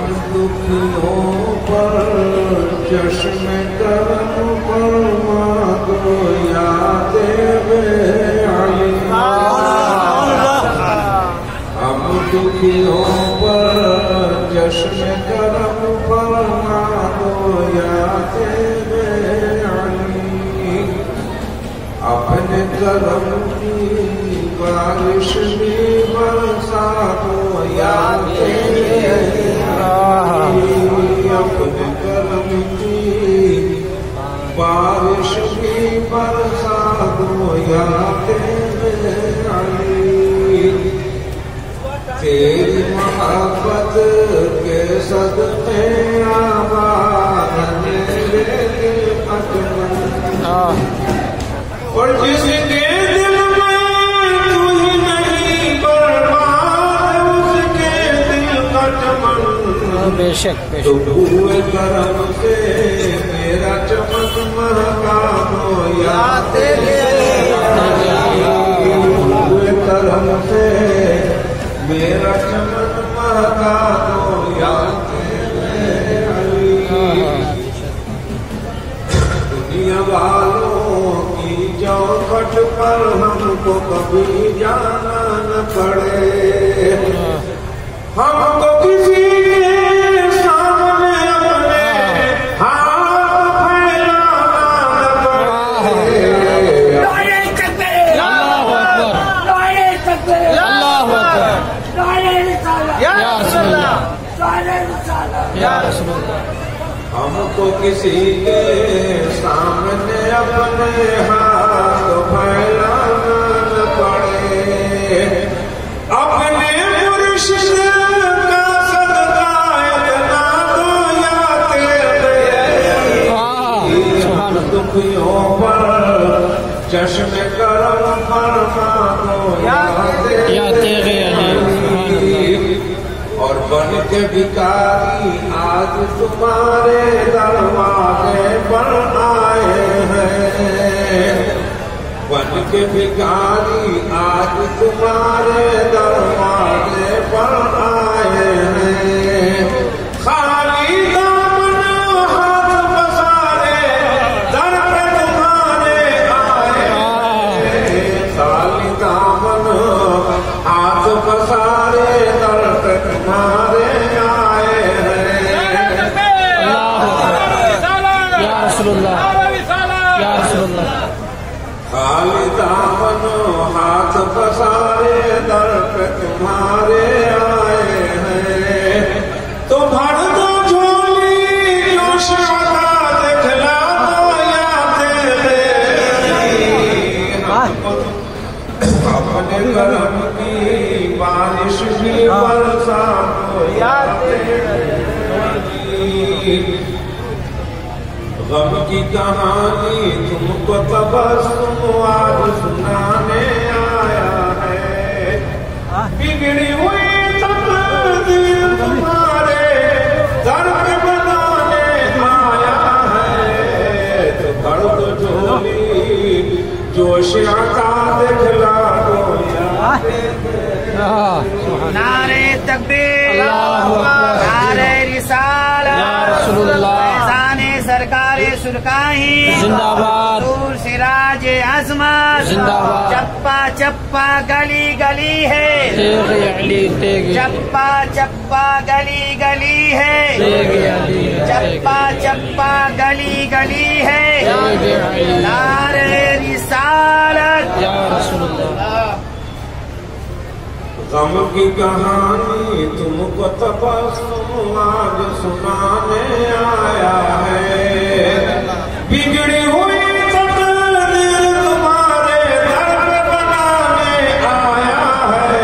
दुखियों पर चश्म करम फरमा दो या देवे अली। हम दुखियों पर चश्म करम फरमा दो या देवे अली। अपने करम की बारिश भी बरसा दो या देवे अली। अपने करम की बारिश भी बरसा दो या देवे अली। तेरी मोहब्बत के सदके आबाद मेरे दिल अकबर। और जिसके दिल में तू ही नहीं बर्बाद उसके दिल का चमन। बेशक तो हुए करम से मेरा चमक महका दो या तेरे। हुए करम से मेरा चमक महका दो या तेरे अली। दुनिया वालों की चौखट पर हमको कभी जाना न पड़े। हमको किसी के सामने अपने हाथ फैलाना न पड़े। हमको किसी के सामने अपने हाथ फैलाना न पड़े। अपने मुर्शिद का सदका इतना दो या तेरे। दुखियों पर चश्मे करम फरमा दो या तेरे। और बन के भिखारी आज तुम्हारे दरवाजे पर आए हैं। बन के भिखारी आज तुम्हारे दरवाजे पर आए हैं। खाली दामन हाथ पसारे दर पे तुम्हारे आए हैं। खाली दामन हाथ पसारे दर पे तुम्हारे आए हैं। या रसूलुल्लाह या रसूलुल्लाह। खाली दामन हाथ पसारे दर पे तुम्हारे आए हैं। तो भर दो झोली जोश का दिखला दो या तेरे। अपने करम की बारिश भी बरसा दो या तेरे। गम की कहानी तुमको तबस्सुम आज सुनाने आया है। बिगड़ी हुई तकदीर तुम्हारे दर पे बनाने आया है। तो भर दो झोली जोश का दिखला दो या तेरे। नारे तकबीर नारे रिसालत या रसूलुल्लाह। सरकारे सुरकाही जिंदाबाद। दूर सिराज अज़मत जिंदाबाद। चप्पा चप्पा गली गली है। तेगे अली तेगे। चप्पा चप्पा गली गली है। तेगे अली चप्पा चप्पा गली गली है। तेगे अली। नारे रिसालत या रसूलुल्लाह। गम की कहानी तुमको तबस्सुम आज सुनाने आया है। बिगड़ी हुई तकदीर तुम्हारे दर पे बनाने आया है।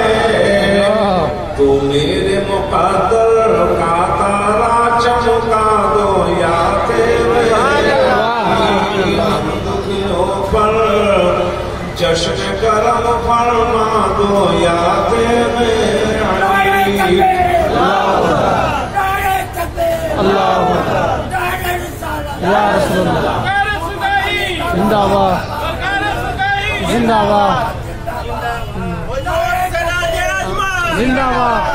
तो मेरे मुक़द्दर का तारा चमका दो या तेरे। दुखियों पर जश्न करम फरमा दो या तेरे अली। या रसूलुल्लाह। जिंदाबाद जिंदाबाद जिंदाबाद।